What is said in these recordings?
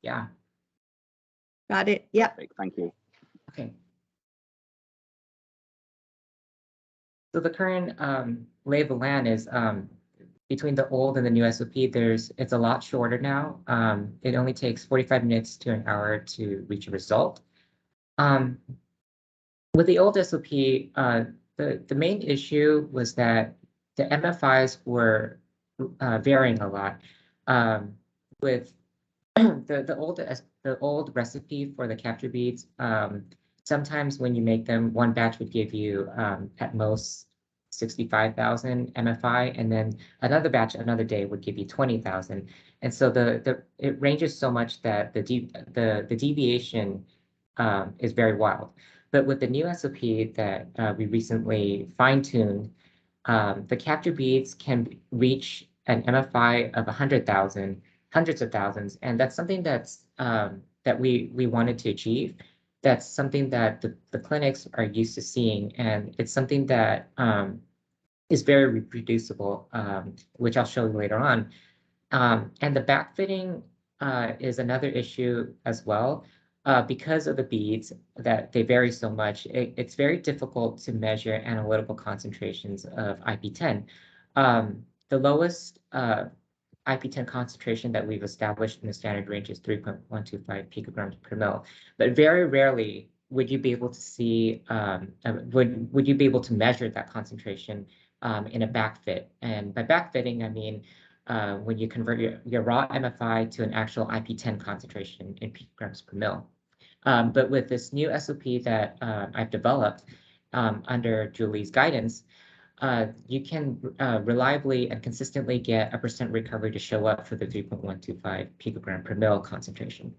Yeah. Got it. Yeah. Thank you. Okay. So the current lay of the land is between the old and the new SOP, it's a lot shorter now. It only takes 45 minutes to an hour to reach a result. With the old SOP, the main issue was that the MFIs were varying a lot. With the old recipe for the capture beads, sometimes when you make them, one batch would give you at most 65,000 MFI, and then another batch another day would give you 20,000. And so it ranges so much that the deviation is very wild. But with the new SOP that we recently fine-tuned, the capture beads can reach an MFI of 100,000, hundreds of thousands, and that's something that's that we wanted to achieve. That's something that the clinics are used to seeing, and it's something that is very reproducible, which I'll show you later on. And the backfitting is another issue as well. Because of the beads that they vary so much, it's very difficult to measure analytical concentrations of IP10. The lowest IP10 concentration that we've established in the standard range is 3.125 picograms per mil, but very rarely would you be able to see, would you be able to measure that concentration in a backfit? And by backfitting, I mean when you convert your raw MFI to an actual IP10 concentration in picograms per mil. But with this new SOP that I've developed under Julie's guidance, you can reliably and consistently get a % recovery to show up for the 3.125 picogram per mil concentration.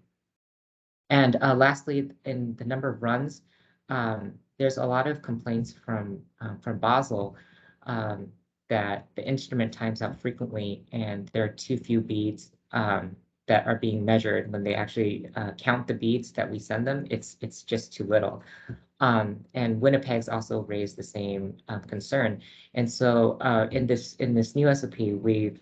And lastly, in the number of runs, there's a lot of complaints from Basel that the instrument times out frequently, and there are too few beads that are being measured. When they actually count the beads that we send them, it's just too little. And Winnipeg's also raised the same concern. And so in this new SOP, we've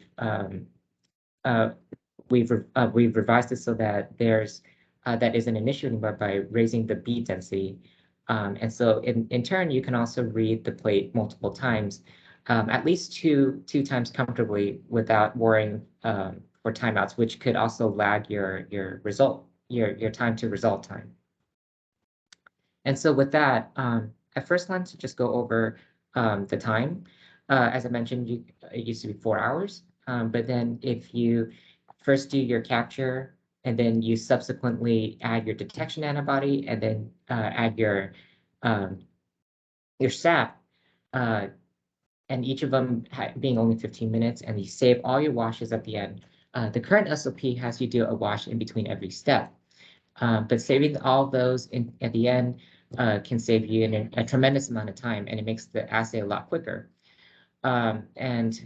revised it so that that isn't an issue anymore by raising the bead density. And so in turn, you can also read the plate multiple times, at least two times comfortably without worrying for timeouts, which could also lag your time to result time. And so with that, I first want to just go over the time. As I mentioned, it used to be 4 hours, but then if you first do your capture and then you subsequently add your detection antibody and then add your SAP, and each of them being only 15 minutes, and you save all your washes at the end. The current SOP has you do a wash in between every step, but saving all those at the end can save you a tremendous amount of time, and it makes the assay a lot quicker. And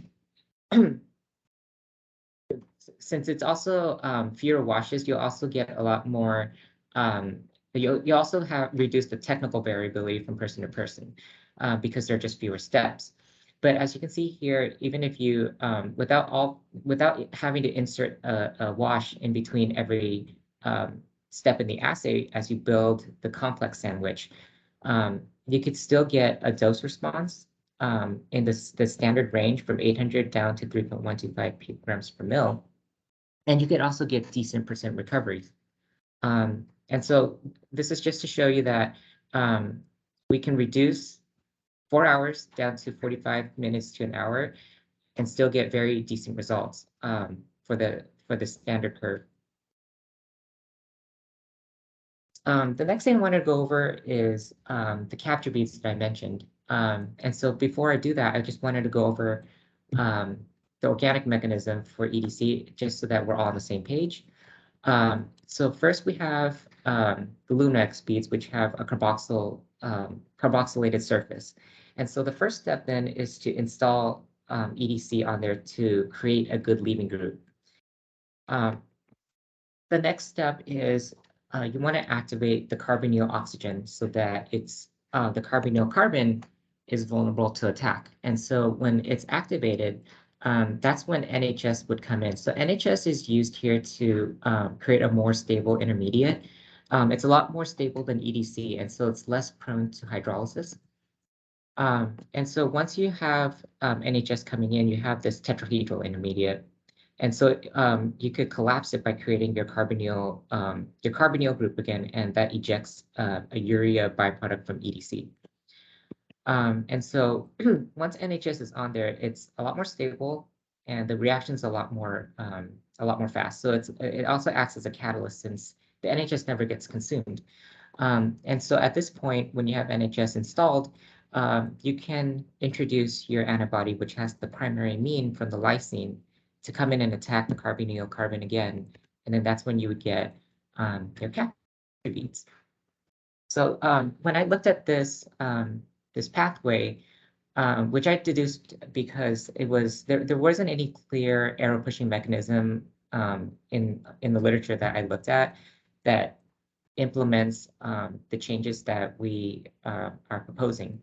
since it's also fewer washes, you'll also get a lot more. You also have reduced the technical variability from person to person because there are just fewer steps. But as you can see here, even if you without having to insert a wash in between every step in the assay as you build the complex sandwich, you could still get a dose response in the standard range from 800 down to 3.125 picograms per mil. And you could also get decent % recoveries. And so this is just to show you that we can reduce 4 hours down to 45 minutes to an hour and still get very decent results for the standard curve. The next thing I want to go over is the capture beads that I mentioned. And so before I do that, I just wanted to go over the organic mechanism for EDC, just so that we're all on the same page. So first we have the Lunex beads, which have a carboxylated surface. And so the first step then is to install EDC on there to create a good leaving group. The next step is you want to activate the carbonyl oxygen so that it's the carbonyl carbon is vulnerable to attack. And so when it's activated, that's when NHS would come in. So NHS is used here to create a more stable intermediate. It's a lot more stable than EDC, and so it's less prone to hydrolysis. And so once you have NHS coming in, you have this tetrahedral intermediate. And so you could collapse it by creating your carbonyl group again, and that ejects a urea byproduct from EDC. And so once NHS is on there, it's a lot more stable, and the reaction's a lot more fast. So it also acts as a catalyst since the NHS never gets consumed. And so at this point, when you have NHS installed, you can introduce your antibody, which has the primary amine from the lysine, to come in and attack the carbonyl carbon again. And then that's when you would get your capture beads. So when I looked at this pathway, which I deduced because there wasn't any clear arrow pushing mechanism in the literature that I looked at that implements the changes that we are proposing.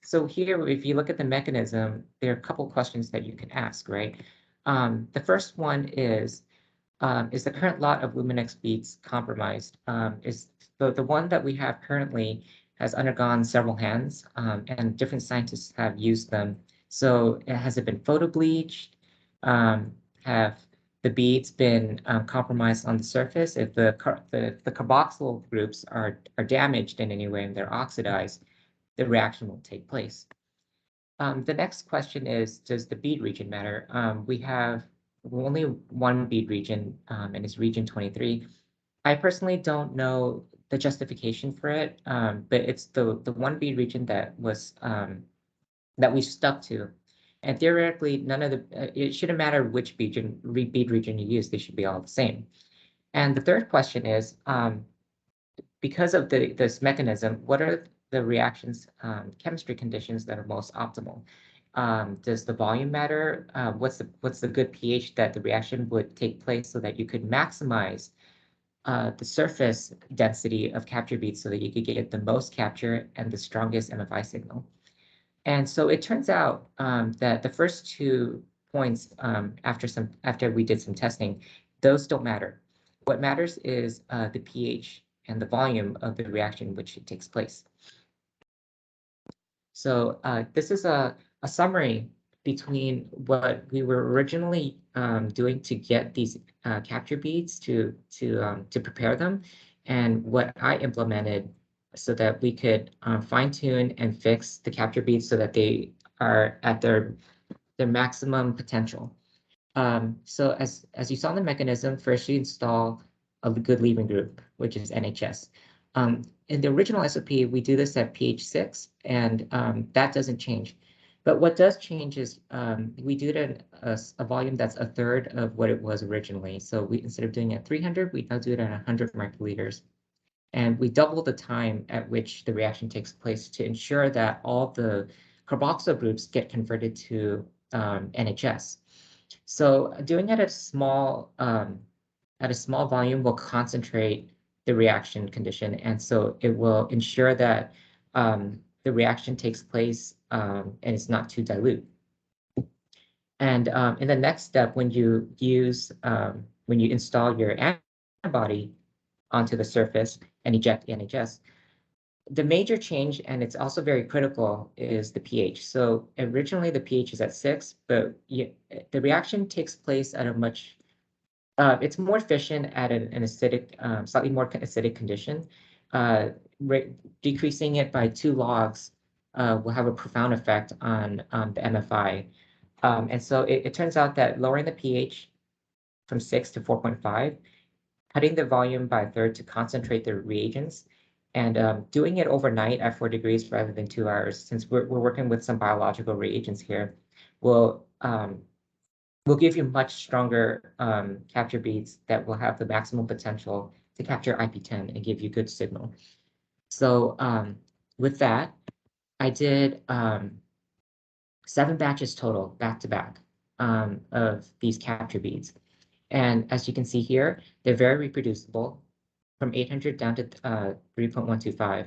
So here, if you look at the mechanism, there are a couple questions that you can ask, right? The first one is the current lot of Luminex beads compromised? Is the one that we have currently has undergone several hands, and different scientists have used them. So has it been photo bleached? Have the beads been compromised on the surface? If the carboxyl groups are damaged in any way and they're oxidized, the reaction won't take place. The next question is, does the bead region matter? We have only one bead region, and it's region 23. I personally don't know the justification for it, but it's the one bead region that was that we stuck to. And theoretically, none of it shouldn't matter which bead region you use, they should be all the same. And the third question is, because of this mechanism, what are the reactions, chemistry conditions that are most optimal? Does the volume matter? What's the good pH that the reaction would take place so that you could maximize the surface density of capture beads so that you could get the most capture and the strongest MFI signal? And so it turns out that the first 2 points after we did some testing, those don't matter. What matters is the pH and the volume of the reaction which it takes place. So this is a summary between what we were originally doing to get these capture beads to prepare them, and what I implemented so that we could fine tune and fix the capture beads so that they are at their maximum potential. So as you saw in the mechanism, first you install a good leaving group, which is NHS. In the original SOP, we do this at pH 6, and that doesn't change. But what does change is we do it at a volume that's a third of what it was originally. So we, instead of doing it at 300, we now do it at 100 microliters. And we double the time at which the reaction takes place to ensure that all the carboxyl groups get converted to NHS. So doing it at a small volume will concentrate the reaction condition, and so it will ensure that the reaction takes place and it's not too dilute. And in the next step, when you install your antibody onto the surface and eject the NHS, the major change, and it's also very critical, is the pH. So originally the pH is at 6, but the reaction takes place at a much it's more efficient at an acidic, slightly more acidic condition. Decreasing it by 2 logs will have a profound effect on the MFI. And so it turns out that lowering the pH from 6 to 4.5, cutting the volume by a third to concentrate the reagents, and doing it overnight at 4 degrees rather than 2 hours, since we're working with some biological reagents here, will give you much stronger capture beads that will have the maximum potential to capture IP10 and give you good signal. So with that, I did 7 batches total, back to back, of these capture beads. And as you can see here, they're very reproducible from 800 down to 3.125.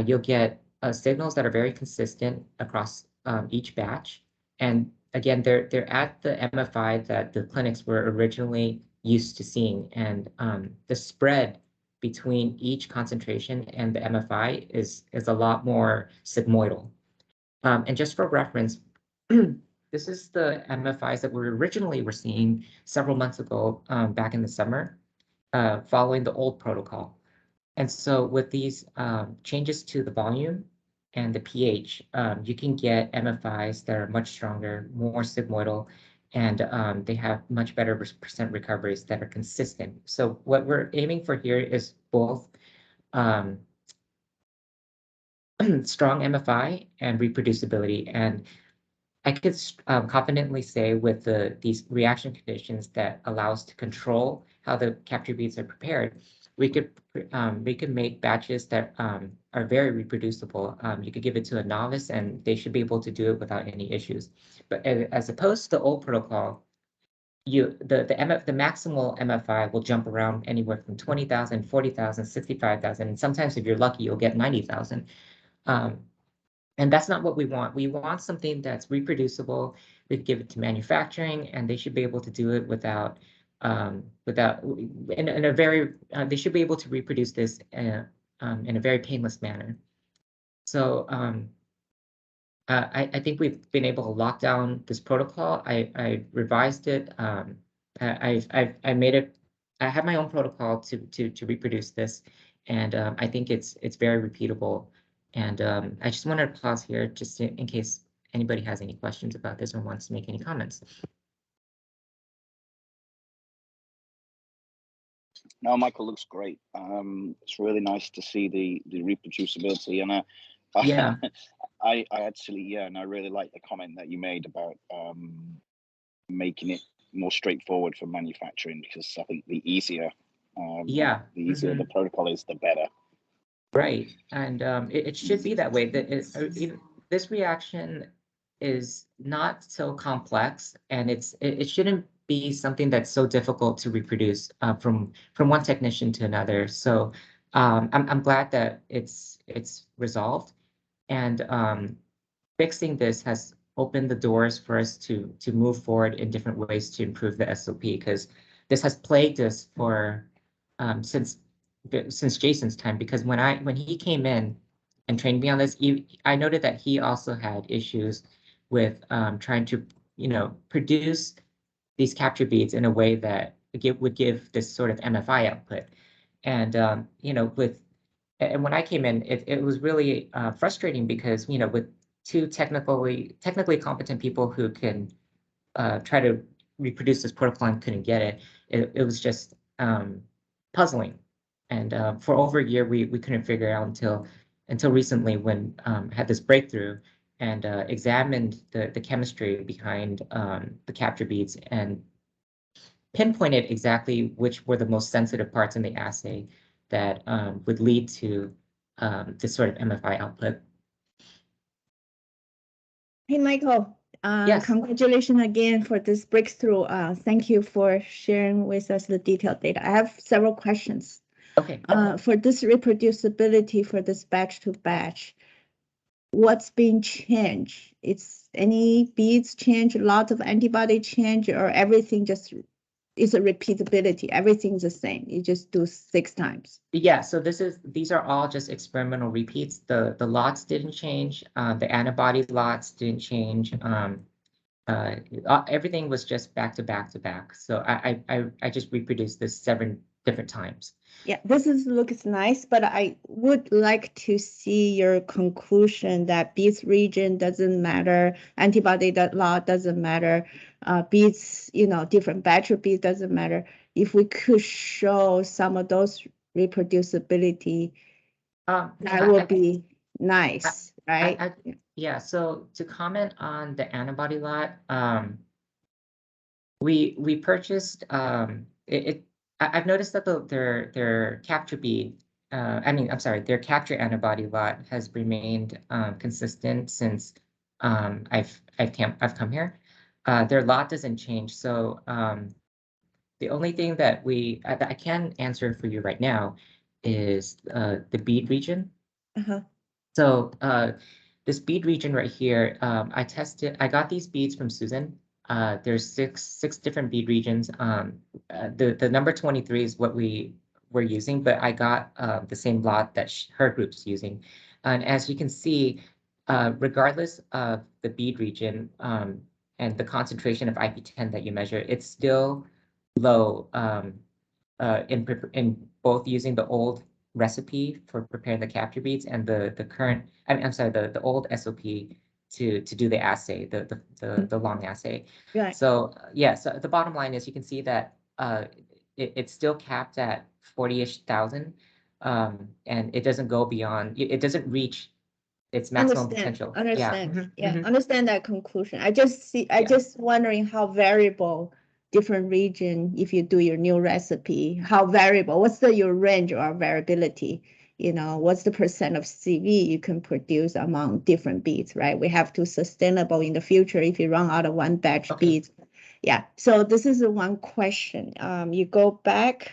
You'll get signals that are very consistent across each batch. And again, they're at the MFI that the clinics were originally used to seeing, and the spread between each concentration and the MFI is a lot more sigmoidal. And just for reference, this is the MFIs that we originally were seeing several months ago, back in the summer, following the old protocol. And so with these changes to the volume and the pH, you can get MFIs that are much stronger, more sigmoidal, and they have much better percent recoveries that are consistent. So what we're aiming for here is both strong MFI and reproducibility. And I could confidently say with these reaction conditions that allow us to control how the capture beads are prepared, we could make batches that are very reproducible. You could give it to a novice and they should be able to do it without any issues. But as opposed to the old protocol, the maximal MFI will jump around anywhere from 20,000, 40,000, 65,000, and sometimes if you're lucky, you'll get 90,000. And that's not what we want. We want something that's reproducible. We give it to manufacturing, and they should be able to do it without in a very they should be able to reproduce this in a very painless manner. So I think we've been able to lock down this protocol. I revised it. I made it. I have my own protocol to reproduce this, and I think it's very repeatable. And I just wanted to pause here just in case anybody has any questions about this or wants to make any comments. No, Michael, looks great. It's really nice to see the reproducibility, and Yeah. I actually, and I really like the comment that you made about making it more straightforward for manufacturing, because I think the easier the protocol is, the better. Right, and it should be that way. This reaction is not so complex, and it shouldn't be something that's so difficult to reproduce from one technician to another. So I'm glad that it's resolved, and fixing this has opened the doors for us to move forward in different ways to improve the SOP, because this has plagued us for since Jason's time, because when he came in and trained me on this, I noted that he also had issues with trying to, produce these capture beads in a way that would give this sort of MFI output. And, and when I came in, it was really frustrating because, with two technically competent people who can try to reproduce this protocol and couldn't get it, it was just puzzling. And for over a year, we couldn't figure it out until recently, when I had this breakthrough and examined the chemistry behind the capture beads and pinpointed exactly which were the most sensitive parts in the assay that would lead to this sort of MFI output. Hey, Michael. Yes. Congratulations again for this breakthrough. Thank you for sharing with us the detailed data. I have several questions. Okay. For this reproducibility for this batch to batch, what's being changed? It's any beads change, lots of antibody change, or everything just is a repeatability? Everything's the same. You just do 6 times. Yeah, so these are all just experimental repeats. The lots didn't change. The antibody lots didn't change. Everything was just back to back to back. So I just reproduced this 7 different times. Yeah, this looks nice, but I would like to see your conclusion that beads region doesn't matter, antibody lot doesn't matter, beads, different batch of beads doesn't matter. If we could show some of those reproducibility, that would be nice, right? Yeah, so to comment on the antibody lot, we purchased I've noticed that their capture bead, their capture antibody lot has remained consistent since I've come here. Their lot doesn't change, so the only thing that I can answer for you right now is the bead region. Uh-huh. So this bead region right here, I got these beads from Susan. There's six different bead regions. The number 23 is what we're using, but I got the same lot that her group's using. And as you can see, regardless of the bead region and the concentration of IP10 that you measure, it's still low in both using the old recipe for preparing the capture beads and the current, I'm sorry, the old SOP to do the assay, the long assay. Right. So yeah, so the bottom line is you can see that it's still capped at 40-ish thousand, and it doesn't go beyond, it doesn't reach its maximum potential. Understand. Yeah. Understand that conclusion. I just wondering how variable different region, if you do your new recipe, how variable, what's your range or variability? You know, what's the percent of CV you can produce among different beads, right? We have to sustainable in the future if you run out of one batch beads. Yeah, so this is the one question. You go back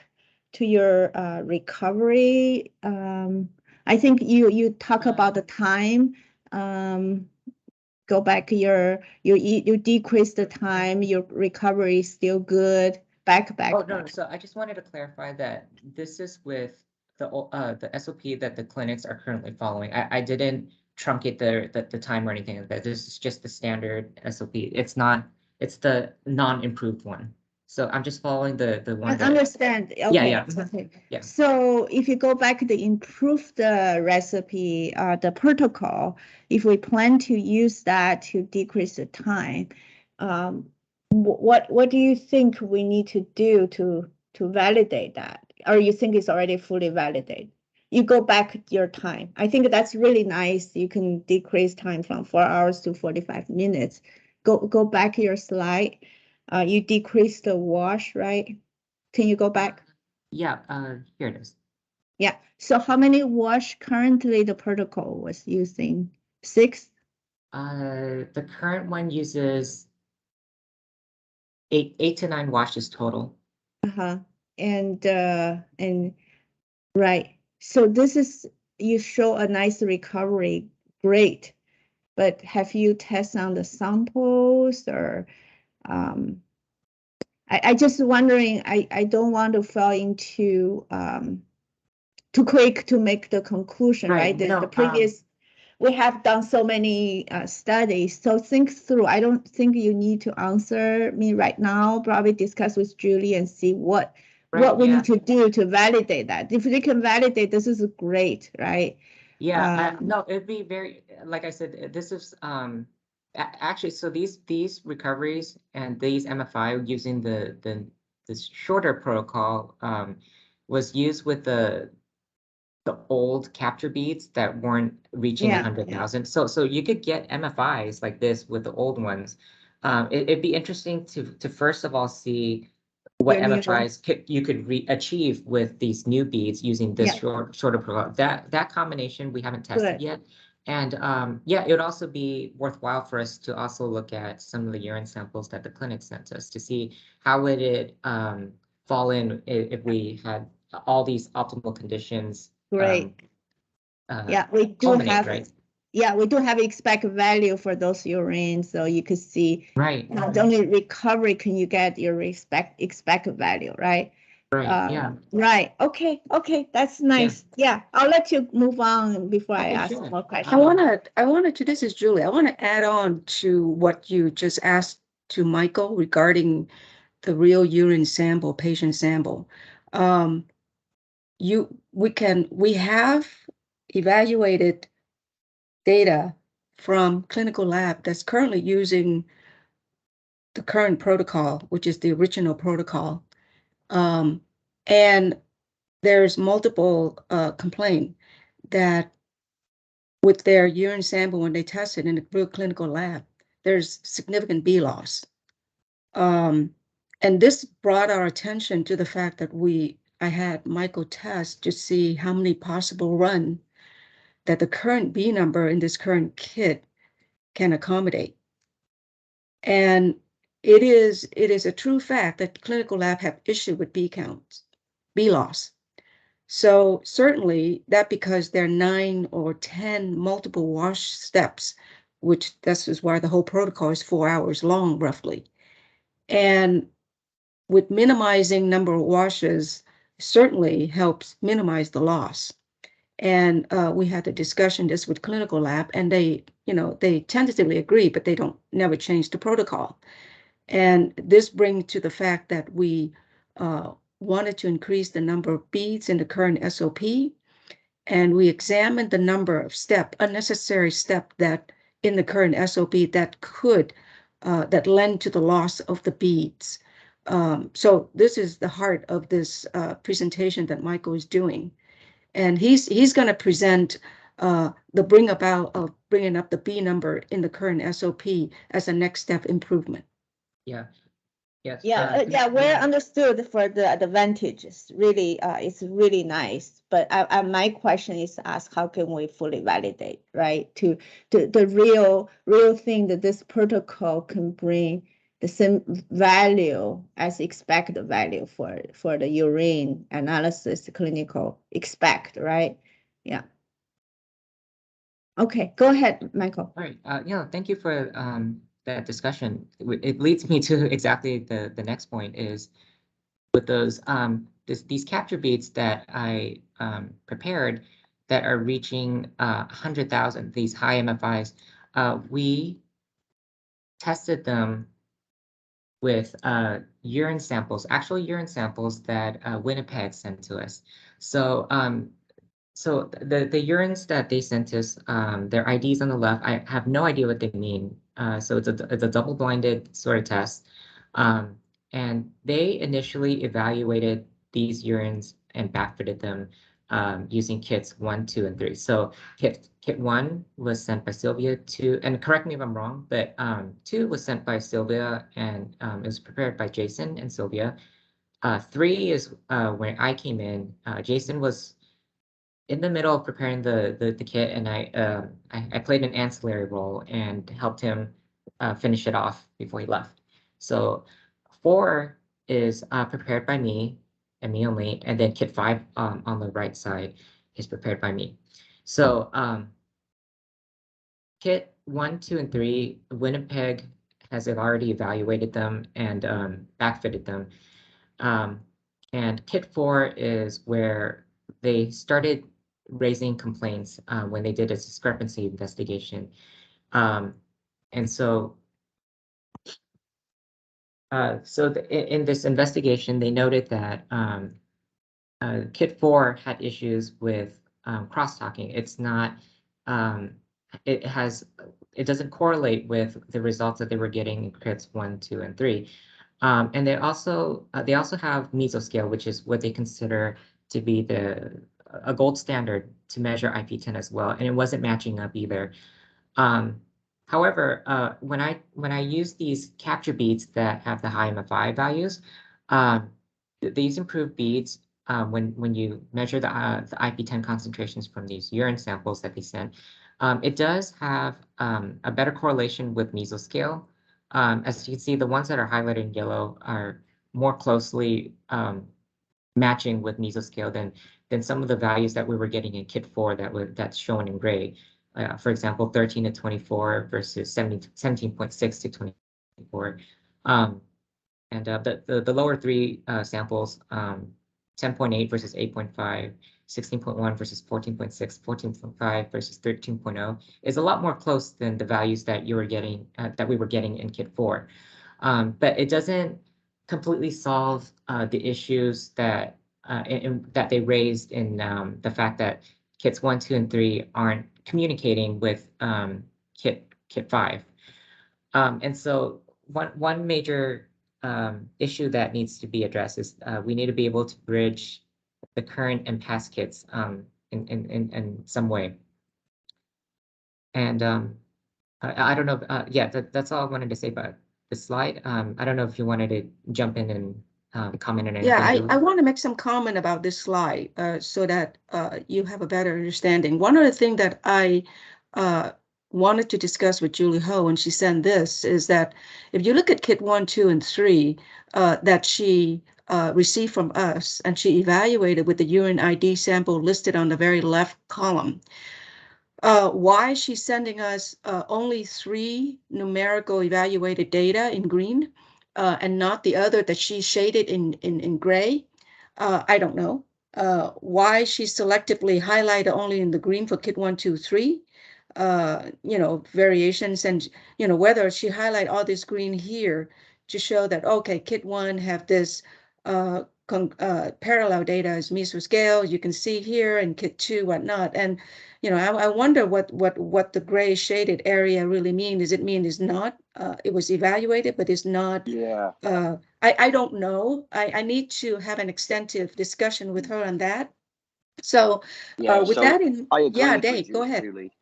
to your recovery. I think you talk about the time. Go back you decrease the time, your recovery is still good. Back. Oh, no, so I just wanted to clarify that this is with the SOP that the clinics are currently following. I didn't truncate the time or anything like that. This is just the standard SOP. It's the non-improved one. So I'm just following the one I understand. Okay. Yeah. Okay. Yeah. So if you go back to improve the recipe, the protocol, if we plan to use that to decrease the time, what do you think we need to do to validate that? Or you think it's already fully validated? You go back your time. I think that's really nice. You can decrease time from 4 hours to 45 minutes. Go back your slide. You decrease the wash, right? Can you go back? Yeah, here it is. Yeah. So how many wash currently the protocol was using? 6? The current one uses 8 to 9 washes total. And right. So this is, you show a nice recovery, great. But have you tested on the samples or I just wondering, I don't want to fall into too quick to make the conclusion, right? The previous, we have done so many studies, so think through. I don't think you need to answer me right now. Probably discuss with Julie and see what we need to do to validate that. If we can validate, this is great, right? Yeah, no, it'd be very, like I said, this is actually, so these recoveries and these MFI using the shorter protocol was used with the old capture beads that weren't reaching 100,000. So you could get MFIs like this with the old ones. It'd be interesting to first of all see what MFIs you could achieve with these new beads using this shorter protocol. That combination we haven't tested yet. And yeah, it would also be worthwhile for us to also look at some of the urine samples that the clinic sent us to see how would it fall in if we had all these optimal conditions. Great. Yeah, we do have, right? Yeah, we do have expected value for those urines, so you could see not only recovery can you get your expected value, right? Right. Right. Okay. That's nice. Yeah. I'll let you move on before I ask more questions. I wanted to, this is Julie. I want to add on to what you just asked to Michael regarding the real urine sample, patient sample. We have evaluated data from clinical lab that's currently using the current protocol, which is the original protocol. And there's multiple complaint that with their urine sample, when they test it in the real clinical lab, there's significant B loss. And this brought our attention to the fact that I had Michael test to see how many possible run that the current B number in this current kit can accommodate. And it is a true fact that clinical lab have issue with B counts, B loss. So certainly that because there are 9 or 10 multiple wash steps, which this is why the whole protocol is 4 hours long, roughly. And with minimizing number of washes certainly helps minimize the loss. And we had a discussion this with clinical lab, and they tentatively agree, but they don't never change the protocol. And this brings to the fact that we wanted to increase the number of beads in the current SOP, and we examined the number of unnecessary step that in the current SOP that could that lend to the loss of the beads. So this is the heart of this presentation that Michael is doing. And he's going to present the bring about of bringing up the B number in the current SOP as a next step improvement. Yeah. Yes. Yeah, we're understood for the advantages. Really, it's really nice. But my question is to ask, how can we fully validate, right? To the real thing that this protocol can bring the same value as expected value for the urine analysis clinical expect, right? Yeah. Okay, go ahead, Michael. All right. Yeah, thank you for that discussion. It leads me to exactly the next point is with those these capture beads that I prepared that are reaching 100,000, these high MFIs. We tested them with urine samples, actual urine samples that Winnipeg sent to us. So so the urines that they sent us, their IDs on the left, I have no idea what they mean. So it's a double-blinded sort of test. And they initially evaluated these urines and backfitted them using kits 1, 2, and 3. So kit 1 was sent by Sylvia, 2, and correct me if I'm wrong, but 2 was sent by Sylvia, and it was prepared by Jason and Sylvia. 3 is when I came in. Jason was in the middle of preparing the kit, and I played an ancillary role and helped him finish it off before he left. So 4 is prepared by me and me only, and then kit 5 on the right side is prepared by me. So kit 1, 2, and 3, Winnipeg has already evaluated them and backfitted them. And kit 4 is where they started raising complaints when they did a discrepancy investigation. And so in this investigation, they noted that kit 4 had issues with crosstalking. It's not, it doesn't correlate with the results that they were getting in kits 1, 2, and 3. And they also have mesoscale, which is what they consider to be a gold standard to measure IP10 as well, and it wasn't matching up either. However, when I use these capture beads that have the high MFI values, these improved beads, when you measure the IP10 concentrations from these urine samples that they sent, it does have a better correlation with mesoscale. As you can see, the ones that are highlighted in yellow are more closely matching with mesoscale than some of the values that we were getting in kit 4 that's shown in gray. For example, 13 to 24 versus 17.6 to 24. And the lower 3 samples, 10.8 versus 8.5, 16.1 versus 14.6, 14.5 versus 13.0 is a lot more close than the values that you were getting, that we were getting in kit 4. But it doesn't completely solve the issues that that they raised in the fact that kits 1, 2, and 3 aren't communicating with kit 5. And so one major issue that needs to be addressed is we need to be able to bridge the current and past kits in some way. And I don't know. Yeah, that's all I wanted to say about the slide. I don't know if you wanted to jump in and comment on anything. Yeah, I want to make some comment about this slide so that you have a better understanding. One of the things that I wanted to discuss with Julie Ho when she sent this is that if you look at kit 1, 2, and 3 that she received from us, and she evaluated with the urine ID sample listed on the very left column. Why she's sending us only 3 numerical evaluated data in green and not the other that she shaded in gray, I don't know. Why she selectively highlighted only in the green for kit 1, 2, 3, variations, and whether she highlight all this green here to show that, okay, kit 1 have this parallel data as mesoscale, you can see here, and kit 2 whatnot. And I wonder what the gray shaded area really mean. Does it mean it's not it was evaluated but it's not? Yeah. I don't know. I need to have an extensive discussion with her on that. So with so that in, I agree with Dave, you, go ahead. Julie.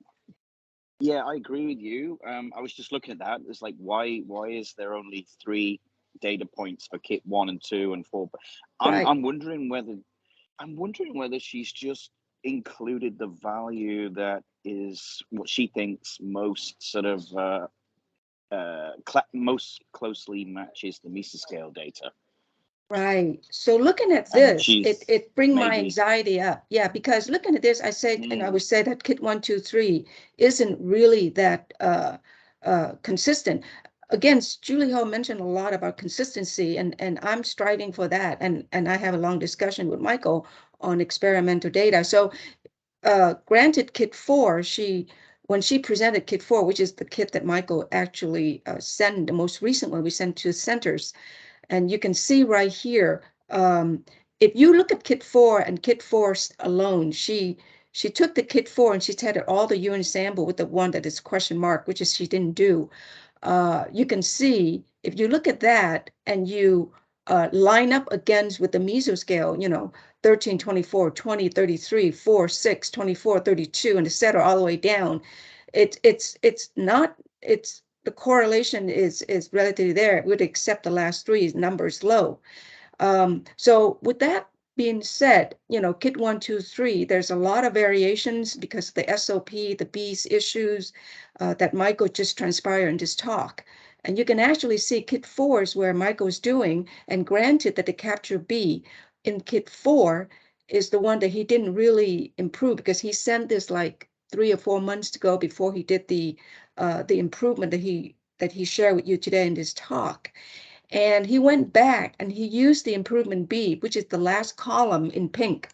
Yeah, I agree with you. I was just looking at that. It's like, why is there only 3 data points for kit 1 and 2 and 4? But I'm wondering whether she's just included the value that is what she thinks most sort of most closely matches the mesoscale data. Right. So looking at this, it bring my maybe anxiety up. Yeah, because looking at this, I said, and I would say that kit 1, 2, 3 isn't really that consistent. Again, Julie Ho mentioned a lot about consistency, and I'm striving for that. And I have a long discussion with Michael on experimental data. So granted, kit 4, when she presented kit 4, which is the kit that Michael actually sent, the most recent one we sent to centers. And you can see right here, if you look at kit 4 and kit 4 alone, she took the kit 4 and she tested all the urine sample with the one that is question mark, which is she didn't do. You can see, if you look at that and you line up against with the mesoscale, 13, 24, 20, 33, 4, 6, 24, 32, and et cetera, all the way down, the correlation is relatively there. It would accept the last 3 numbers low. So with that being said, kit 1, 2, 3, there's a lot of variations because the SOP, the B's issues that Michael just transpired in this talk. And you can actually see kit 4 is where Michael's doing, and granted that the capture B in kit 4 is the one that he didn't really improve because he sent this like 3 or 4 months ago before he did the improvement that he shared with you today in this talk. And he went back and he used the improvement B, which is the last column in pink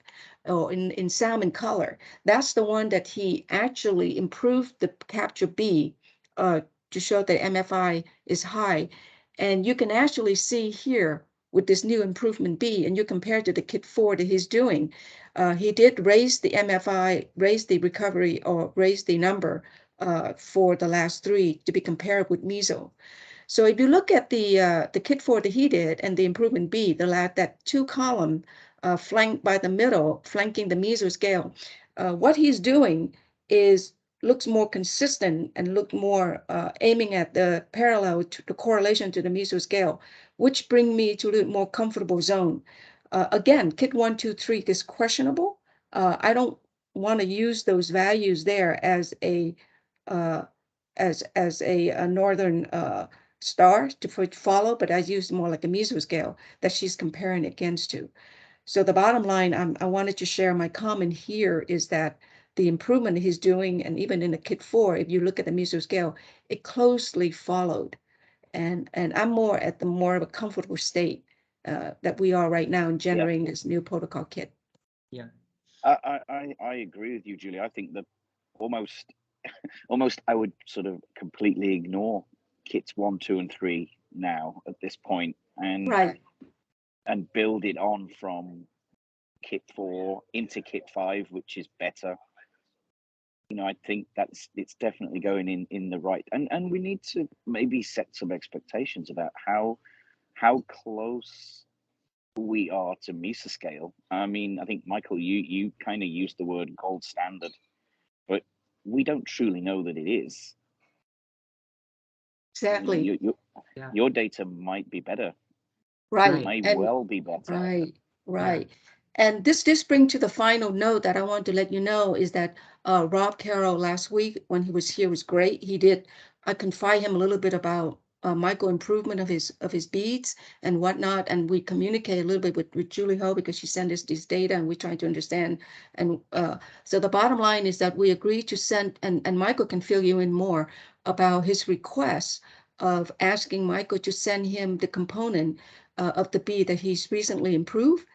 or in salmon color. That's the one that he actually improved the capture B to show that MFI is high. And you can actually see here with this new improvement B, and you compare it to the kit 4 that he's doing, he did raise the MFI, raise the recovery, or raise the number for the last 3 to be compared with meso. So if you look at the kit 4 that he did and the improvement B, that 2 column flanked by the middle, flanking the mesoscale, what he's doing looks more consistent and look more aiming at the parallel to the correlation to the mesoscale, which bring me to a little more comfortable zone. Again, kit 1, 2, 3 is questionable. I don't want to use those values there as a northern star to follow, but I used more like a mesoscale that she's comparing against to. So the bottom line, I wanted to share my comment here is that the improvement he's doing, and even in the kit 4, if you look at the mesoscale, it closely followed. And I'm more at the more of a comfortable state that we are right now in generating this new protocol kit. Yeah. I agree with you, Julie. I think that almost I would sort of completely ignore kits 1, 2, and 3 now at this point, and build it on from kit 4 into kit 5, which is better. I think it's definitely going in the right, and we need to maybe set some expectations about how close we are to mesoscale. I mean, I think Michael, you kind of used the word gold standard, but we don't truly know that it is. Exactly. Your data might be better. Right. Might well be better. Right. And this brings to the final note that I want to let you know is that Rob Carroll last week when he was here was great. I confide him a little bit about micro improvement of his beads and whatnot. And we communicate a little bit with Julie Ho because she sent us this data and we're trying to understand. And so the bottom line is that we agreed to send, and Michael can fill you in more about his request of asking Michael to send him the component of the bead that he's recently improved,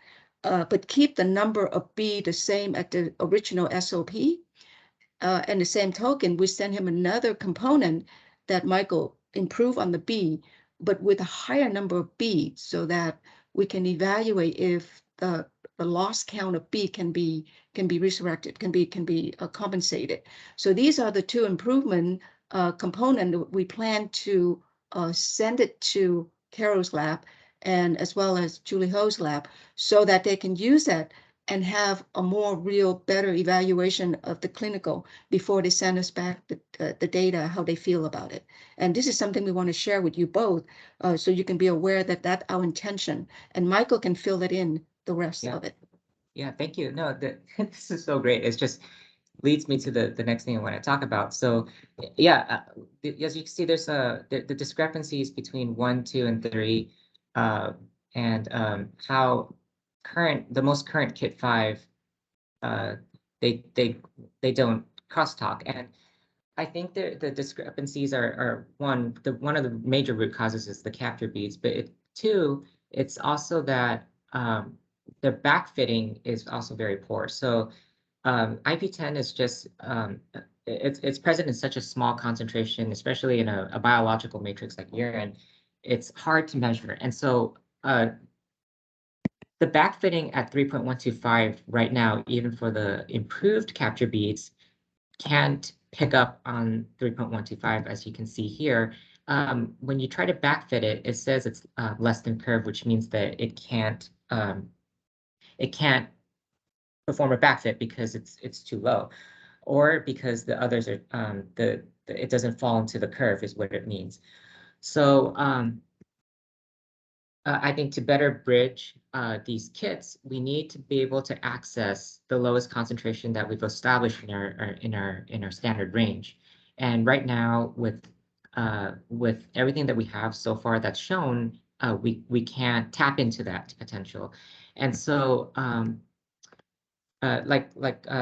but keep the number of bead the same at the original SOP. And the same token, we send him another component that Michael improve on the B, but with a higher number of beads so that we can evaluate if the loss count of B can be resurrected, can be compensated. So these are the two improvement component. We plan to send it to Carol's lab and as well as Julie Ho's lab so that they can use that and have a more real, better evaluation of the clinical before they send us back the data, how they feel about it. And this is something we want to share with you both, so you can be aware that that's our intention. And Michael can fill it in the rest of it. Yeah, thank you. No, this is so great. It's just leads me to the next thing I want to talk about. So yeah, as you can see, there's the discrepancies between 1, 2, and 3, and how the most current Kit 5, they don't crosstalk. And I think the discrepancies are one of the major root causes is the capture beads, but two, it's also that the backfitting is also very poor. So IP10 is just it's present in such a small concentration, especially in a biological matrix like urine. It's hard to measure, and so the backfitting at 3.125 right now, even for the improved capture beads, can't pick up on 3.125, as you can see here. When you try to backfit it, it says it's less than curve, which means that it can't perform a backfit because it's too low, or because the others are it doesn't fall into the curve is what it means. So I think to better bridge these kits, we need to be able to access the lowest concentration that we've established in our standard range. And right now, with everything that we have so far that's shown, we can't tap into that potential. And so,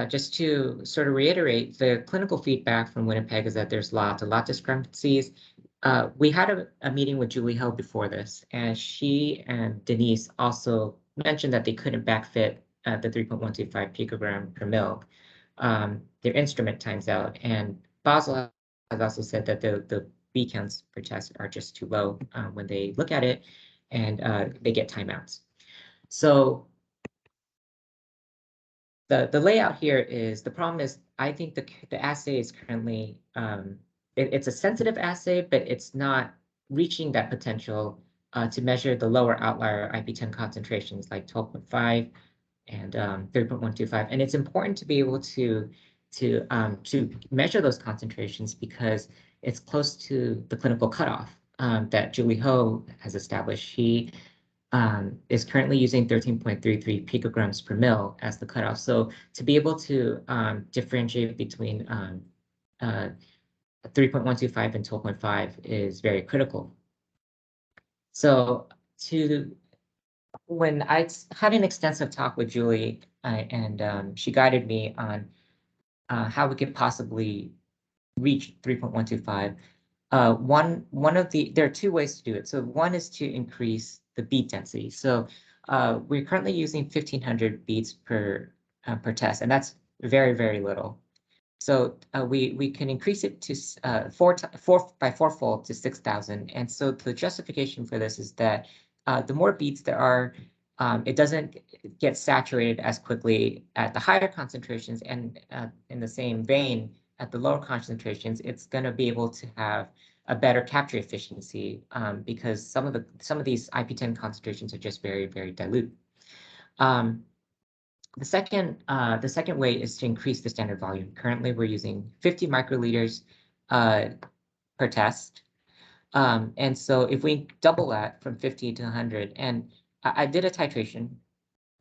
just to sort of reiterate, the clinical feedback from Winnipeg is that there's lot discrepancies. We had a meeting with Julie Ho before this, and she and Denise also mentioned that they couldn't backfit the 3.125 picogram per mil. Their instrument times out, and Basel has also said that the B counts per test are just too low when they look at it, and they get timeouts. So the layout here is, the problem is, I think the assay is currently it's a sensitive assay, but it's not reaching that potential to measure the lower outlier IP10 concentrations like 12.5 and 3.125. And it's important to be able to measure those concentrations because it's close to the clinical cutoff that Julie Ho has established. She is currently using 13.33 picograms per mil as the cutoff. So to be able to differentiate between 3.125 and 12.5 is very critical. So when I had an extensive talk with Julie, and she guided me on how we could possibly reach 3.125. There are two ways to do it. So one is to increase the bead density. So we're currently using 1,500 beads per test, and that's very, very little. So we can increase it to fourfold to 6,000. And so the justification for this is that the more beads there are, it doesn't get saturated as quickly at the higher concentrations, and in the same vein, at the lower concentrations, it's going to be able to have a better capture efficiency because some of these IP10 concentrations are just very, very dilute. The second way is to increase the standard volume. Currently, we're using 50 microliters per test. And so if we double that from 50 to 100, and I did a titration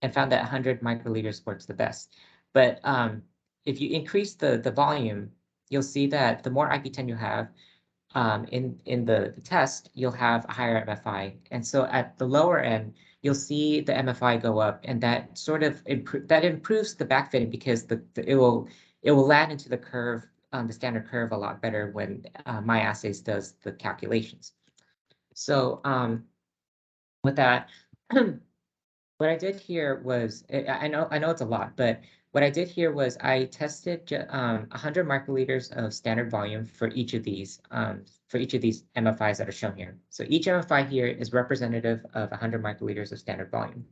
and found that 100 microliters works the best. But if you increase the volume, you'll see that the more IP10 you have, in the test, you'll have a higher MFI. And so at the lower end, you'll see the MFI go up, and that sort of improves the backfitting because it will land into the curve, the standard curve, a lot better when my assays does the calculations. So with that, what I did here was, I know it's a lot, but what I did here was I tested 100 microliters of standard volume for each of these MFIs that are shown here. So each MFI here is representative of 100 microliters of standard volume.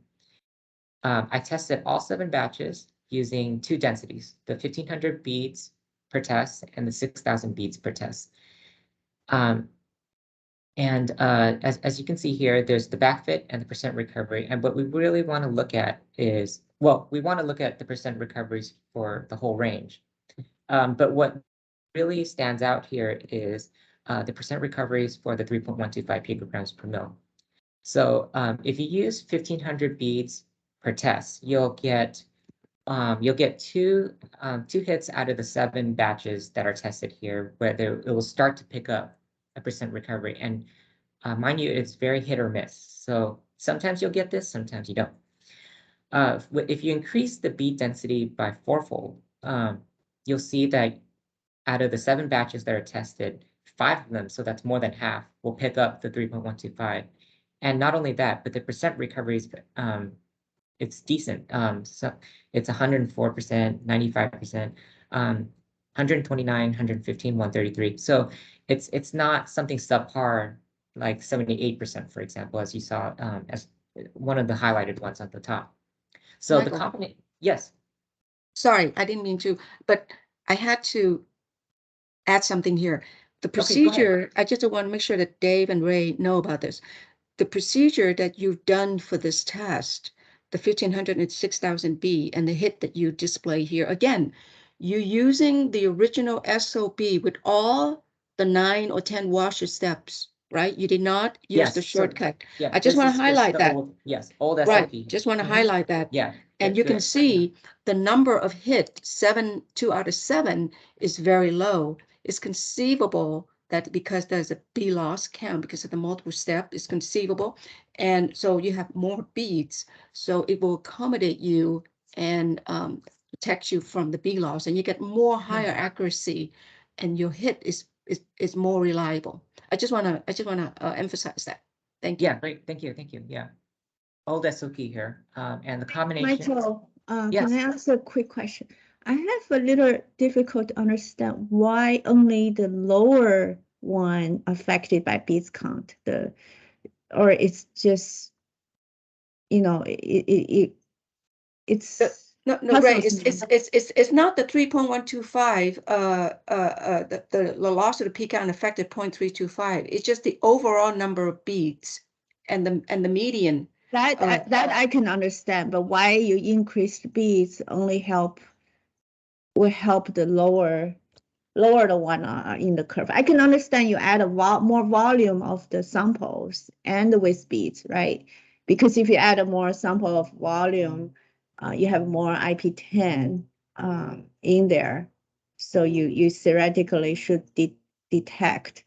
I tested all 7 batches using 2 densities, the 1500 beads per test and the 6000 beads per test. And as you can see here, there's the backfit and the percent recovery. And what we really want to look at is, well, we want to look at the percent recoveries for the whole range. But what really stands out here is the percent recoveries for the 3.125 picograms per mil. So if you use 1500 beads per test, you'll get 2 hits out of the 7 batches that are tested here, where it will start to pick up a percent recovery. And mind you, it's very hit or miss. So sometimes you'll get this, sometimes you don't. If you increase the bead density by 4-fold, you'll see that out of the 7 batches that are tested, 5 of them, so that's more than half, will pick up the 3.125. And not only that, but the percent recoveries, it's decent. So it's 104%, 95%, 129, 115, 133. So it's not something subpar like 78%, for example, as you saw as one of the highlighted ones at the top. So Michael, the combination, yes. Sorry, I didn't mean to, but I had to add something here. The procedure, I just want to make sure that Dave and Ray know about this. The procedure that you've done for this test, the 1500 and 6000 B, and the hit that you display here, again, you're using the original SOP with all the 9 or 10 washer steps, right? You did not use the shortcut. So, yeah, I just want to highlight that. Old SOP. Right, just want to highlight that. Yeah. And you can see the number of hits, 2 out of 7, is very low. It's conceivable that because there's a B loss count, because of the multiple step, it's conceivable. And so you have more beads, so it will accommodate you and protect you from the B loss, and you get more higher accuracy, and your hit is more reliable. I just want to emphasize that. Thank you. Yeah, great. Thank you. Yeah. Old SOP here, and the combination. Michael, yes. Can I ask a quick question? I have a little difficult to understand why only the lower one affected by beads count, or it's just, it's no, Ray, it's not the 3.125, the loss of the peak count affected 0.325. It's just the overall number of beads and the median. That I can understand, but why you increase the beads only will help the lower the one in the curve. I can understand you add more volume of the samples and with beads, right? Because if you add a more sample of volume, you have more IP10 in there, so you theoretically should detect.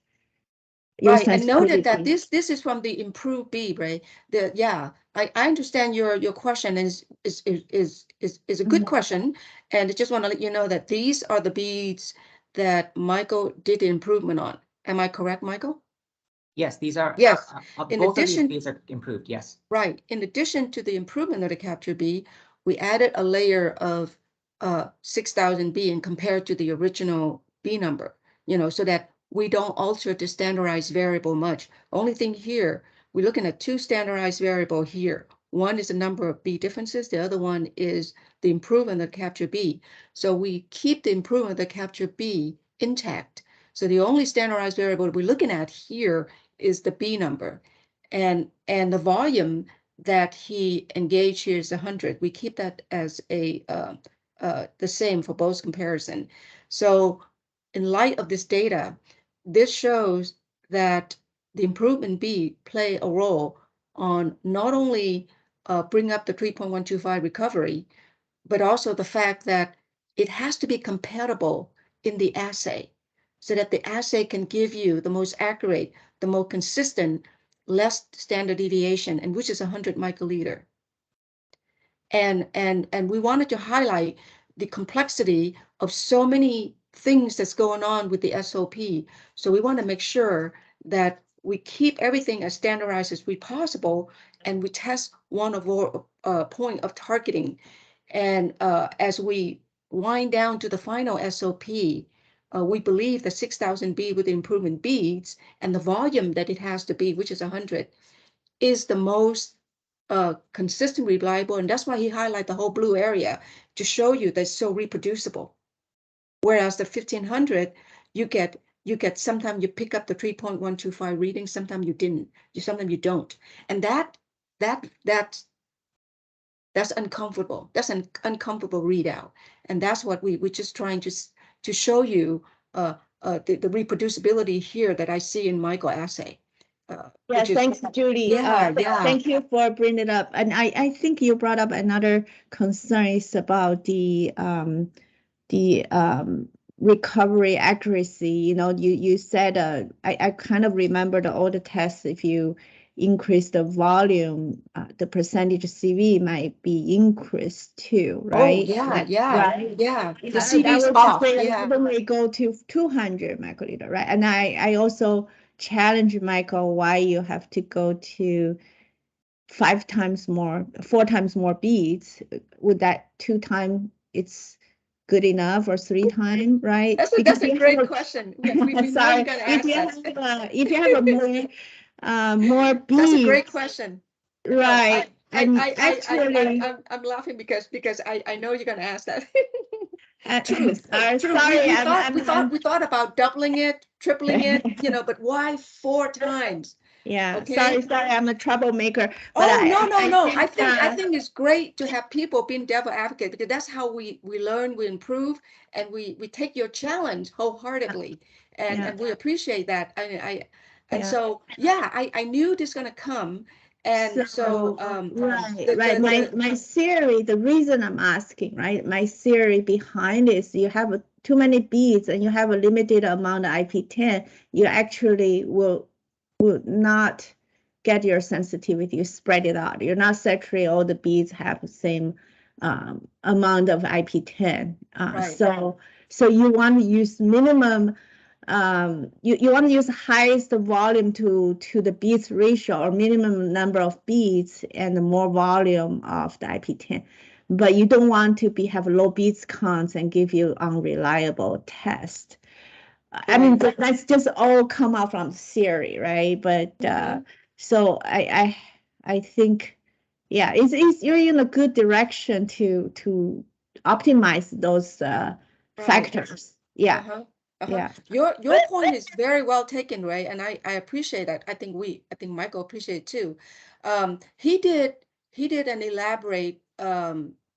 Right, and noted that this is from the improved bead, right? I understand your question is a good question, and I just want to let you know that these are the beads that Michael did the improvement on. Am I correct, Michael? Yes, these are. Yes. Both of these beads are improved. Yes. Right. In addition to the improvement of the capture bead, we added a layer of 6000 B and compared to the original B number. So that we don't alter the standardized variable much. Only thing here, we're looking at 2 standardized variable here. One is the number of B differences. The other one is the improvement of capture B. So we keep the improvement of the capture B intact. So the only standardized variable we're looking at here is the B number. And the volume that he engaged here is 100. We keep that as the same for both comparison. So in light of this data, this shows that the improvement B play a role on not only bring up the 3.125 recovery, but also the fact that it has to be compatible in the assay. so that the assay can give you the most accurate, the most consistent, less standard deviation, and which is 100 microliter. And we wanted to highlight the complexity of so many things that's going on with the SOP. So we want to make sure that we keep everything as standardized as we possible, and we test one of our point of targeting. And as we wind down to the final SOP, we believe the 6,000 B with the improvement beads and the volume that it has to be, which is 100, is the most consistent, reliable, and that's why he highlighted the whole blue area to show you that it's so reproducible. Whereas the 1500, you get sometimes you pick up the 3.125 reading, sometimes you didn't, sometimes you don't, and that's uncomfortable. That's an uncomfortable readout, and that's what we're just trying to show you the reproducibility here that I see in Michael assay. Yeah, thanks, Julie. Yeah. Thank you for bringing it up. And I think you brought up another concern is about the recovery accuracy. You know, you said I kind of remember the older tests. If you increase the volume, the percentage CV might be increased too, right? Oh, yeah. The I CV would off. say Yeah. when we go to 200 microliter, right? And I also challenge Michael why you have to go to 4 times more beads. Would that 2 times it's good enough, or 3 times, right? That's a great question. We Sorry, if you have a more beads. That's a great question. Right. No, Actually, I'm laughing because I know you're going to ask that. True. We thought about doubling it, tripling it, but why 4 times? Yeah. Okay. Sorry, I'm a troublemaker. But no. I think it's great to have people being devil advocate, because that's how we learn, we improve, and we take your challenge wholeheartedly, and we appreciate that. So I knew this gonna come, and so right. My theory, the reason I'm asking, right? My theory behind is you have too many beads and you have a limited amount of IP10, you actually will not get your sensitivity. You spread it out. You're not saturating all the beads have the same amount of IP10. So you want to use minimum. You want to use highest volume to the beads ratio, or minimum number of beads and more volume of the IP10, but you don't want to have low beads counts and give you unreliable test. I mean, that's just all come out from theory, right? But so I think, yeah, it's you're in a good direction to optimize those factors. Yeah. Yeah. Your point is very well taken, Ray, and I appreciate that. I think Michael appreciate it too. He did an elaborate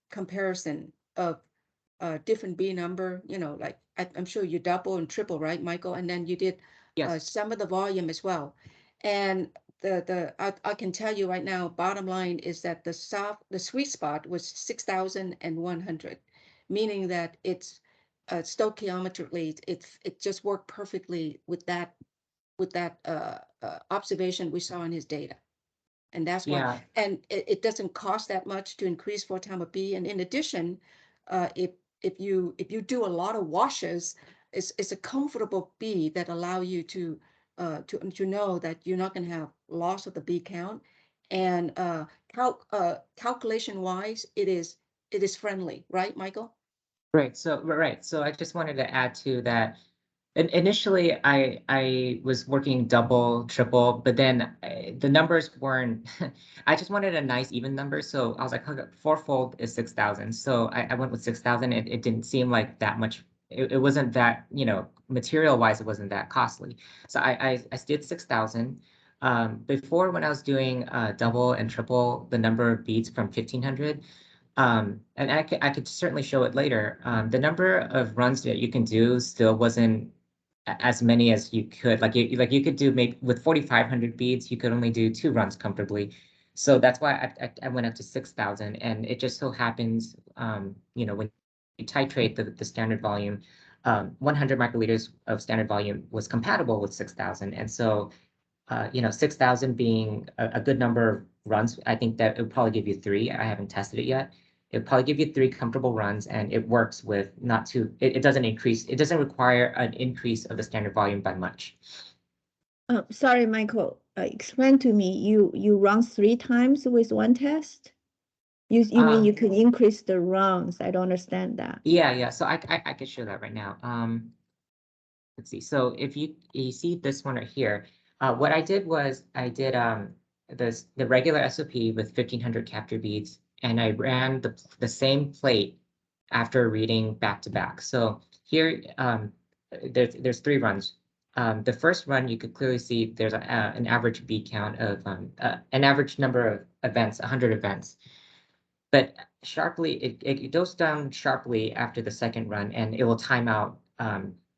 comparison of different B number, like I'm sure you double and triple, right, Michael? And then you did some of the volume as well. And I can tell you right now, bottom line is that the sweet spot was 6,100, meaning that it's stoichiometrically, it just worked perfectly with that observation we saw in his data. And that's why, and it doesn't cost that much to increase 4 times a B. And in addition, if you do a lot of washes, it's a comfortable B that allow you to know that you're not going to have loss of the B count, and calculation wise, it is friendly, right, Michael? Right. So I just wanted to add to that. Initially, I was working double, triple, but then the numbers weren't. I just wanted a nice even number, so I was like, okay, 4-fold is 6,000. So I went with 6,000. It didn't seem like that much. It wasn't that, material wise, it wasn't that costly. So I did 6,000. Before, when I was doing double and triple, the number of beads from 1,500. And I could certainly show it later. The number of runs that you can do still wasn't as many as you could. Like you could do maybe with 4,500 beads, you could only do 2 runs comfortably. So that's why I went up to 6,000. And it just so happens, when you titrate the standard volume, 100 microliters of standard volume was compatible with 6,000. And so, 6,000 being a good number of runs, I think that it would probably give you 3. I haven't tested it yet. It would probably give you 3 comfortable runs, and it works with not too, it doesn't increase, it doesn't require an increase of the standard volume by much. Sorry, Michael, explain to me, you run 3 times with one test? You mean you can increase the runs? I don't understand that. Yeah. So I can show that right now. Let's see. So if you see this one right here, what I did was I did the regular SOP with 1,500 capture beads, and I ran the same plate after reading back to back. So here there's 3 runs. The first run, you could clearly see there's an average bead count of an average number of events, 100 events. But sharply, it goes down sharply after the second run, and it will time out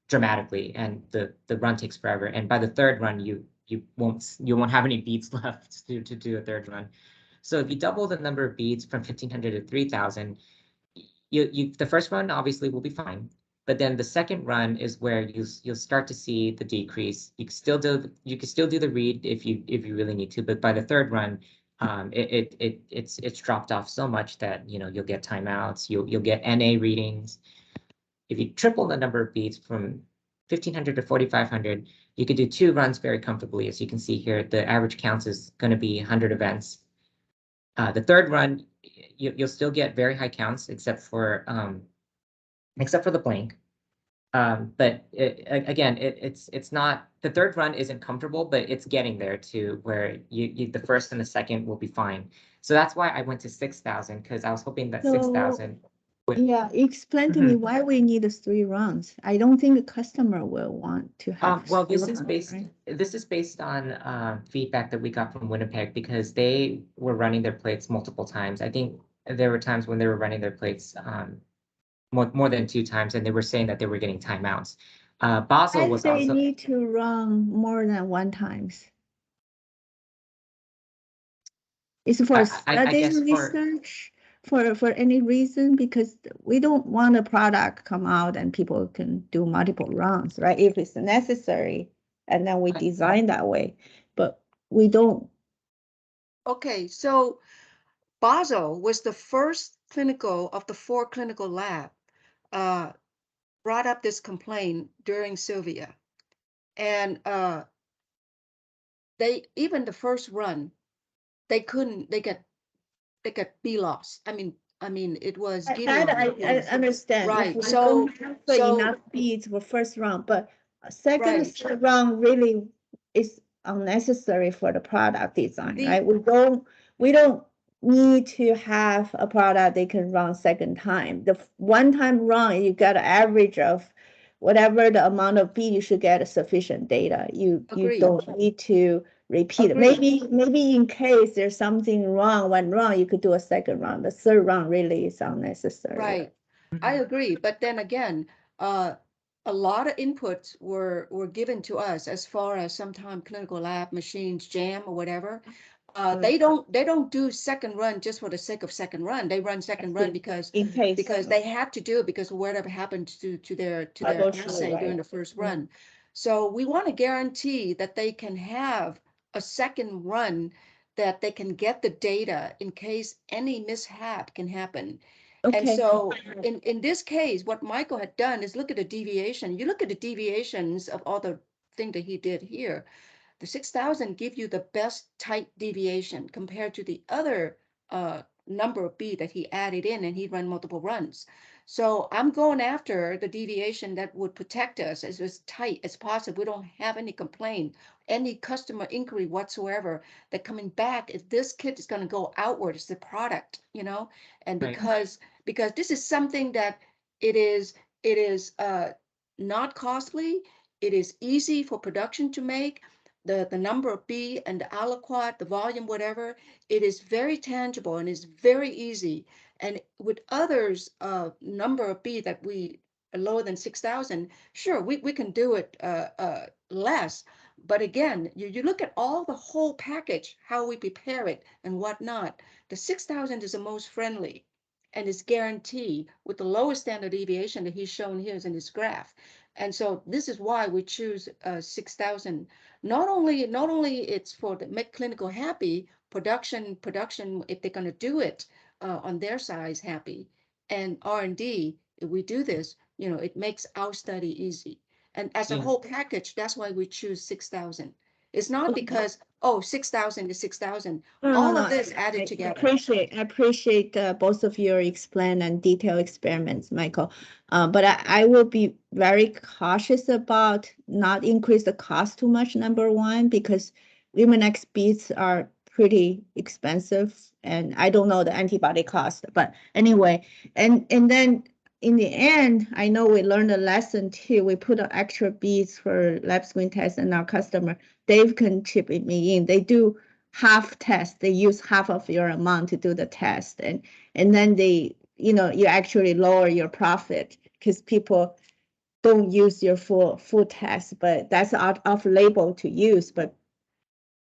dramatically, and the run takes forever. And by the third run, you won't have any beads left to do a third run. So if you double the number of beads from 1,500 to 3,000, the first run obviously will be fine. But then the second run is where you'll start to see the decrease. You can still do the read if you really need to, but by the third run, it's dropped off so much that you'll get timeouts, you'll get NA readings. If you triple the number of beads from 1,500 to 4,500, you could do 2 runs very comfortably. As you can see here, the average counts is going to be 100 events. The third run, you'll still get very high counts, except for the blank. But again, it's not, the third run isn't comfortable, but it's getting there to where the first and the second will be fine. So that's why I went to 6,000, because I was hoping that 6,000 would. Yeah, explain to me why we need 3 runs. I don't think the customer will want to have. Well, this is based on feedback that we got from Winnipeg, because they were running their plates multiple times. I think there were times when they were running their plates more than 2 times, and they were saying that they were getting timeouts. Basel was also. They need to run more than 1 times. It's for studies research, for any reason, because we don't want a product come out and people can do multiple runs, right? If it's necessary, and then we design that way, but we don't. Okay, so Basel was the first clinical of the 4 clinical lab brought up this complaint during Sylvia, and even the first run, they got B loss. I mean, it was. I understand. Right. So enough beads for first round, but second third round really is unnecessary for the product design, right? We don't need to have a product they can run second time. The one time run, you get an average of whatever the amount of bead, you should get sufficient data. You don't need to repeat. Maybe in case there's something wrong, went wrong, you could do a second round. The third round really is unnecessary. Right. I agree. But then again, a lot of inputs were given to us as far as sometimes clinical lab machines jam or whatever. They don't do second run just for the sake of second run. They run second run because they have to do it because of whatever happened to their assay during the first run. So we want to guarantee that they can have a second run, that they can get the data in case any mishap can happen. And so in this case, what Michael had done is look at the deviation. You look at the deviations of all the thing that he did here. The 6,000 give you the best tight deviation compared to the other number of bead that he added in, and he ran multiple runs. So I'm going after the deviation that would protect us as tight as possible. We don't have any complaint, any customer inquiry whatsoever that coming back if this kit is going to go outward, it's the product, and because this is something that it is not costly, it is easy for production to make. The number of B and the aliquot, the volume, whatever, it is very tangible and is very easy. And with others, number of B that we are lower than 6,000, sure, we can do it less. But again, you look at all the whole package, how we prepare it and whatnot. The 6,000 is the most friendly. and it's guaranteed with the lowest standard deviation that he's shown here is in this graph. And so this is why we choose 6,000. Not only it's for the make clinical happy, production, if they're going to do it on their side is happy, and R&D, if we do this, you know, it makes our study easy. And as a whole package, that's why we choose 6,000. It's not because, oh, 6,000 is 6,000. All of this added together. I appreciate both of your explain and detailed experiments, Michael. But I will be very cautious about not increase the cost too much, number one, because Luminex beads are pretty expensive, and I don't know the antibody cost, but anyway, and then in the end, I know we learned a lesson too. We put extra beads for lab screen tests, and our customer, Dave can chip me in. They do half test. They use half of your amount to do the test, and then they, you know, you actually lower your profit because people don't use your full test, but that's off label to use, but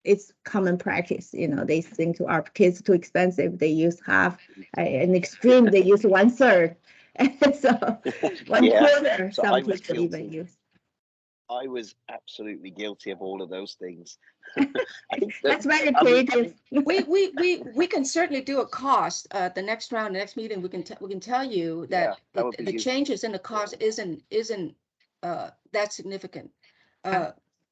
it's common practice. You know, they think to our kids too expensive. They use half. In extreme, they use 1/3. So 1/4, so some people even use. I was absolutely guilty of all of those things. That's very creative. We can certainly do a cost. The next round, the next meeting, we can tell you that the changes in the cost isn't that significant.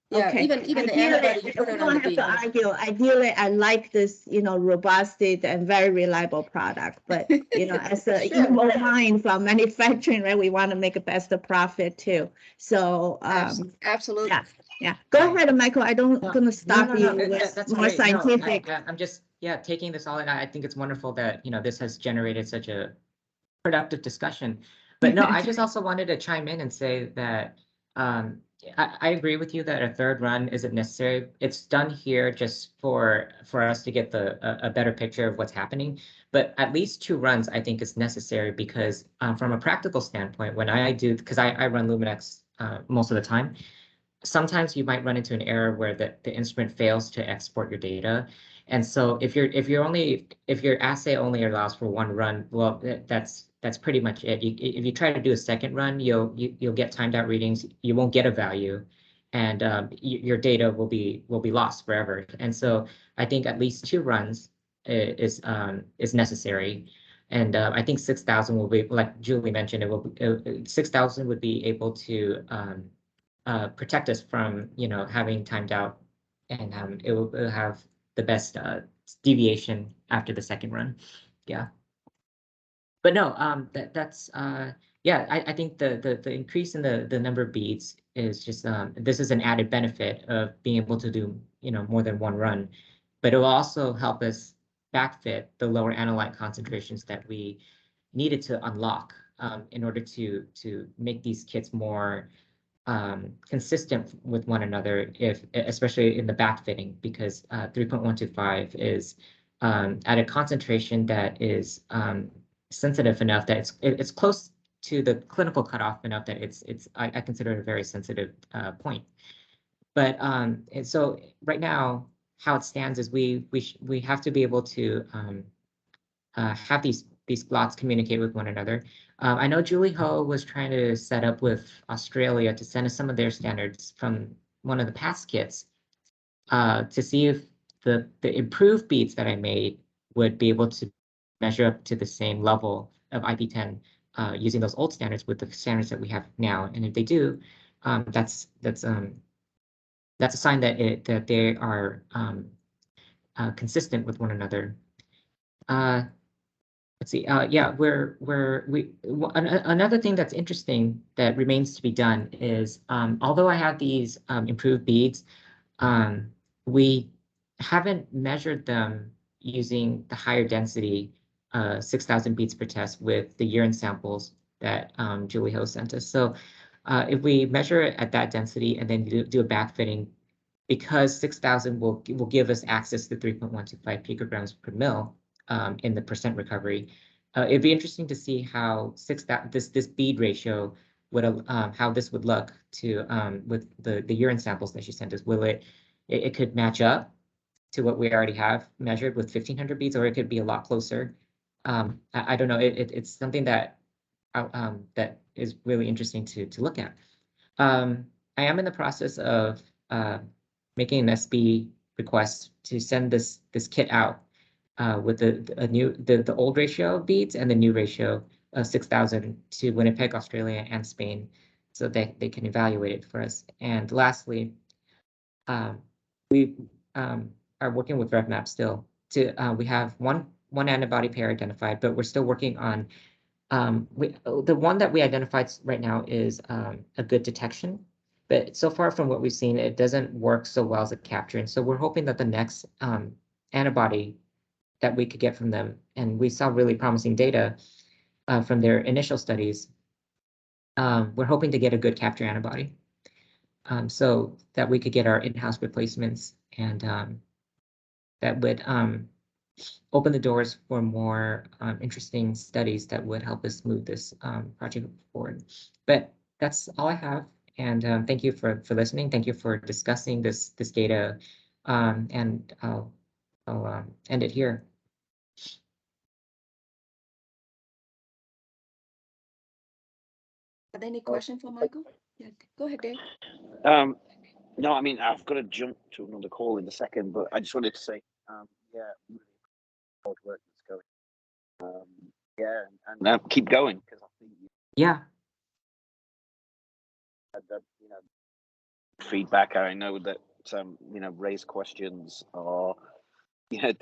Yeah, okay. Even the antibody you put it on the bead. Have to argue. Ideally, I like this, you know, robust and very reliable product. But you know, as a Sure. evil mind from manufacturing, right, we want to make a best profit too. So absolutely. Yeah. Go ahead, Michael. I don't gonna stop you with that's more great. scientific. I'm just taking this all in. I think it's wonderful that, you know, this has generated such a productive discussion. But no, I just also wanted to chime in and say that I agree with you that a third run isn't necessary. It's done here just for us to get a better picture of what's happening. But at least 2 runs, I think, is necessary because from a practical standpoint, when I do, because I run Luminex most of the time, sometimes you might run into an error where the instrument fails to export your data. And so if your assay only allows for 1 run, well, that's pretty much it. If you try to do a second run, you'll get timed out readings. You won't get a value, and your data will be lost forever. And so I think at least 2 runs is necessary. And I think 6,000 will be, like Julie mentioned, 6,000 would be able to protect us from, you know, having timed out, and it will have the best deviation after the second run. Yeah. But no, that's I think the increase in the number of beads is just this is an added benefit of being able to do, you know, more than 1 run, but it will also help us backfit the lower analyte concentrations that we needed to unlock in order to make these kits more consistent with one another, especially in the backfitting, because 3.125 is at a concentration that is sensitive enough that it's close to the clinical cutoff enough that I consider it a very sensitive point. But and so right now, how it stands is we have to be able to have these blots communicate with one another. I know Julie Ho was trying to set up with Australia to send us some of their standards from one of the past kits to see if the improved beads that I made would be able to measure up to the same level of IP10 using those old standards with the standards that we have now. And if they do, that's a sign that they are consistent with one another. Let's see. Another thing that's interesting that remains to be done is although I have these improved beads, we haven't measured them using the higher density 6,000 beads per test with the urine samples that Julie Ho sent us. So if we measure it at that density and then do a backfitting, because 6,000 will give us access to 3.125 picograms per mil in the percent recovery. It'd be interesting to see how this bead ratio would how this would look to with the urine samples that she sent us. Will it could match up to what we already have measured with 1,500 beads, or it could be a lot closer. I don't know, it's something that that is really interesting to look at. I am in the process of making an SB request to send this kit out with the old ratio of beads and the new ratio of 6,000 to Winnipeg, Australia, and Spain, so that they can evaluate it for us. And lastly, we are working with RevMap still. We have one antibody pair identified, but we're still working on the one that we identified right now is a good detection. But so far from what we've seen, it doesn't work so well as a capture. And so we're hoping that the next antibody that we could get from them, and we saw really promising data from their initial studies, we're hoping to get a good capture antibody so that we could get our in-house replacements, and that would open the doors for more interesting studies that would help us move this project forward. But that's all I have. And thank you for listening. Thank you for discussing this data. And I'll end it here. Are there any questions for Michael? Yeah, go ahead, Dave. No, I mean, I've got to jump to another call in a second, but I just wanted to say, yeah, really hard work that's going. Yeah, and keep going, because I think yeah, feedback. I know that raised questions are, I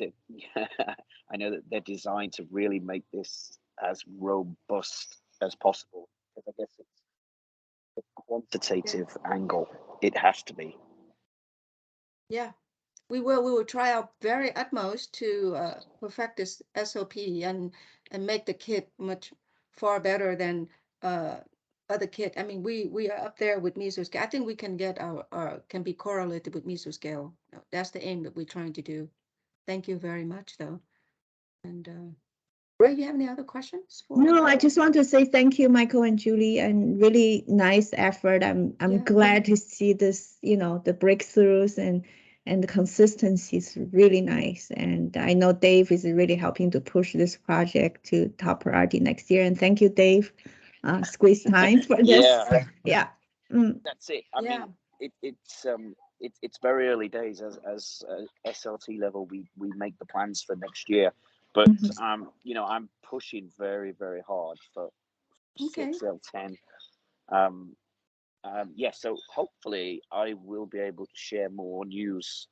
know that they're designed to really make this as robust as possible. Because I guess it's a quantitative angle. It has to be. Yeah, we will try our very utmost to perfect this SOP and make the kit much far better than other kit. I mean, we are up there with mesoscale. I think we can get our can be correlated with mesoscale. That's the aim that we're trying to do. Thank you very much, though. And Ray, you have any other questions? No, I just want to say thank you, Michael and Julie, and really nice effort. I'm glad to see this, the breakthroughs and the consistency is really nice. And I know Dave is really helping to push this project to top priority next year. And thank you, Dave. Squeeze time for this. Yeah. That's it. I mean, it's very early days as SLT level. We make the plans for next year, but I'm pushing very, very hard for CXCL10. Yeah, so hopefully I will be able to share more news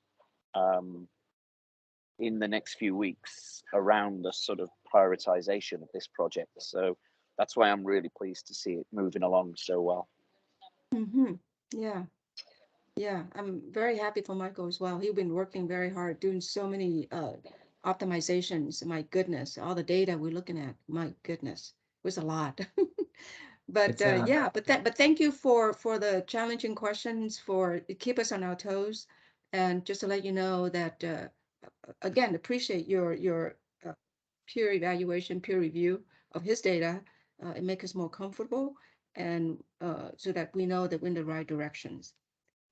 in the next few weeks around the sort of prioritization of this project. So that's why I'm really pleased to see it moving along so well. Yeah, I'm very happy for Michael as well. He's been working very hard, doing so many optimizations. My goodness, all the data we're looking at, my goodness, it was a lot. But yeah, but thank you for the challenging questions, for keep us on our toes, and just to let you know that again, appreciate your peer evaluation, peer review of his data. It makes us more comfortable, and so that we know that we're in the right directions.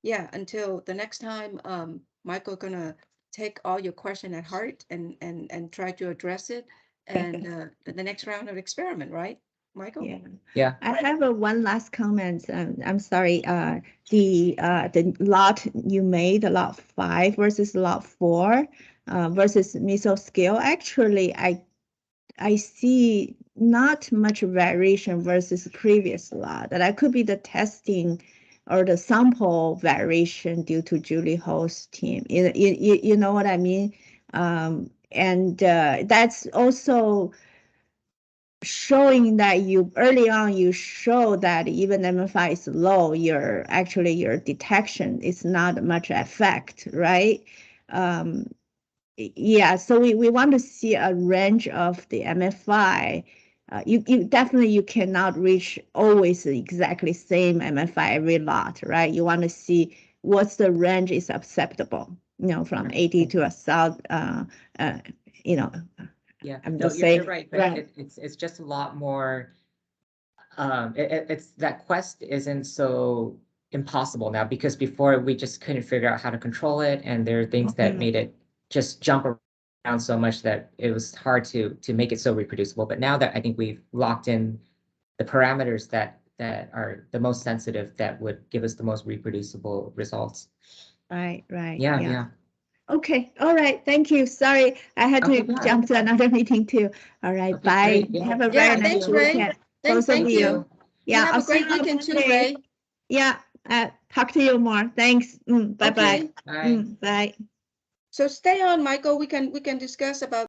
Yeah, until the next time, Michael gonna take all your question at heart and try to address it, and the next round of experiment, right, Michael? Yeah. I have one last comment. I'm sorry. The lot you made, lot 5 versus lot 4 versus mesoscale. Actually, I see not much variation versus previous lot. That could be the testing or the sample variation due to Julie Ho's team. You know what I mean? And that's also showing that you early on you show that even MFI is low, your detection is not much effect, right? Yeah, so we want to see a range of the MFI. You definitely you cannot reach always exactly same MFI every lot, right? You want to see what's the range is acceptable, from 80 to 1,000, Yeah, I'm no, just saying, you're right, but it's just a lot more. It's that quest isn't so impossible now, because before we just couldn't figure out how to control it, and there are things that made it just jump down so much that it was hard to make it so reproducible. But now that I think we've locked in the parameters that are the most sensitive, that would give us the most reproducible results. Right. Yeah. Okay. All right. Thank you. Sorry, I had to jump to another meeting too. All right. Okay, bye. great, yeah. Have a very nice thanks, Ray. weekend. Thank Both of you. you. Yeah. Have I'll a great see you on weekend too, Monday. Ray. Yeah. Talk to you more. Thanks. Bye-bye. Okay. Bye. Bye. So stay on, Michael. We can discuss about